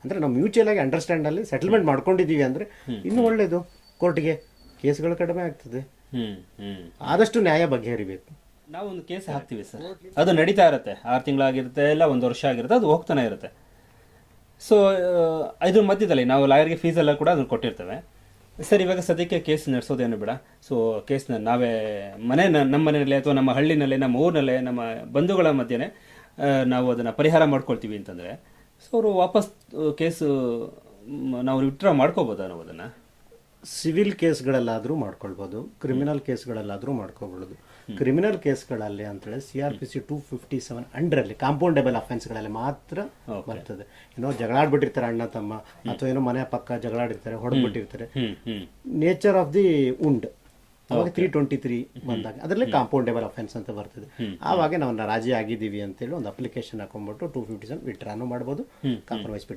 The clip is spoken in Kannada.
ಅಂದರೆ ನಾವು ಮ್ಯೂಚುವಲ್ ಆಗಿ ಅಂಡರ್ಸ್ಟ್ಯಾಂಡಲ್ಲಿ ಸೆಟಲ್ಮೆಂಟ್ ಮಾಡ್ಕೊಂಡಿದ್ದೀವಿ ಅಂದರೆ ಇನ್ನೂ ಒಳ್ಳೆಯದು. ಕೋರ್ಟ್ಗೆ ಕೇಸ್ಗಳು ಕಡಿಮೆ ಆಗ್ತದೆ. ಆದಷ್ಟು ನ್ಯಾಯ ಬಗೆಹರಿಬೇಕು. ನಾವು ಒಂದು ಕೇಸ್ ಹಾಕ್ತೀವಿ ಸರ್, ಅದು ನಡೀತಾ ಇರುತ್ತೆ, 6 ತಿಂಗಳಾಗಿರುತ್ತೆ, ಇಲ್ಲ 1 ವರ್ಷ ಆಗಿರುತ್ತೆ, ಅದು ಹೋಗ್ತಾನೆ ಇರುತ್ತೆ. ಸೊ ಇದ್ರ ಮಧ್ಯದಲ್ಲಿ ನಾವು ಲಾಯರ್ಗೆ ಫೀಸೆಲ್ಲ ಕೂಡ ಅದನ್ನು ಕೊಟ್ಟಿರ್ತೇವೆ. ಸರ್ ಇವಾಗ ಸದ್ಯಕ್ಕೆ ಕೇಸ್ ನಡೆಸೋದೇನು ಬೇಡ, ಸೊ ಕೇಸ್ನ ನಾವೇ ನಮ್ಮ ಮನೆಯಲ್ಲಿ ಅಥವಾ ನಮ್ಮ ಹಳ್ಳಿನಲ್ಲೇ, ನಮ್ಮ ಊರಿನಲ್ಲೇ, ನಮ್ಮ ಬಂಧುಗಳ ಮಧ್ಯೆ ನಾವು ಅದನ್ನು ಪರಿಹಾರ ಮಾಡ್ಕೊಳ್ತೀವಿ ಅಂತಂದರೆ, ಸೊ ಅವರು ವಾಪಸ್ ಕೇಸು ನಾವು ವಿತ್ಡ್ರಾ ಮಾಡ್ಕೋಬೋದಾ ನಾವು ಅದನ್ನು? ಸಿವಿಲ್ ಕೇಸ್ಗಳಲ್ಲಾದರೂ ಮಾಡ್ಕೊಳ್ಬೋದು, ಕ್ರಿಮಿನಲ್ ಕೇಸ್ಗಳಲ್ಲಾದರೂ ಮಾಡ್ಕೋಬೋದು. ಕ್ರಿಮಿನಲ್ ಕೇಸ್ಗಳಲ್ಲಿ ಅಂತೇಳಿ CRPC 257 ಅಂಡರಲ್ಲಿ ಕಾಂಪೌಂಡೇಬಲ್ ಅಫೆನ್ಸ್ಗಳಲ್ಲಿ ಮಾತ್ರ ಬರ್ತದೆ. ಏನೋ ಜಗಳಾಡ್ಬಿಟ್ಟಿರ್ತಾರೆ ಅಣ್ಣ ತಮ್ಮ, ಅಥವಾ ಏನೋ ಮನೆ ಪಕ್ಕ ಜಗಳಾಡಿರ್ತಾರೆ, ಹೊಡೆದ್ಬಿಟ್ಟಿರ್ತಾರೆ, ನೇಚರ್ ಆಫ್ ದಿ ಉಂಡ್ ಅವಾಗ 323 ಬಂದಾಗ ಅದರಲ್ಲಿ ಕಾಂಪೌಂಡೇಬಲ್ ಅಫೆನ್ಸ್ ಅಂತ ಬರ್ತದೆ. ಆವಾಗ ನಾವು ರಾಜಿ ಆಗಿದ್ದೀವಿ ಅಂತೇಳಿ ಒಂದು ಅಪ್ಲಿಕೇಶನ್ ಹಾಕೊಂಡ್ಬಿಟ್ಟು 257 ವಿತ್ಡ್ರಾನು ಮಾಡ್ಬೋದು, ಕಾಂಪ್ರಮೈಸ್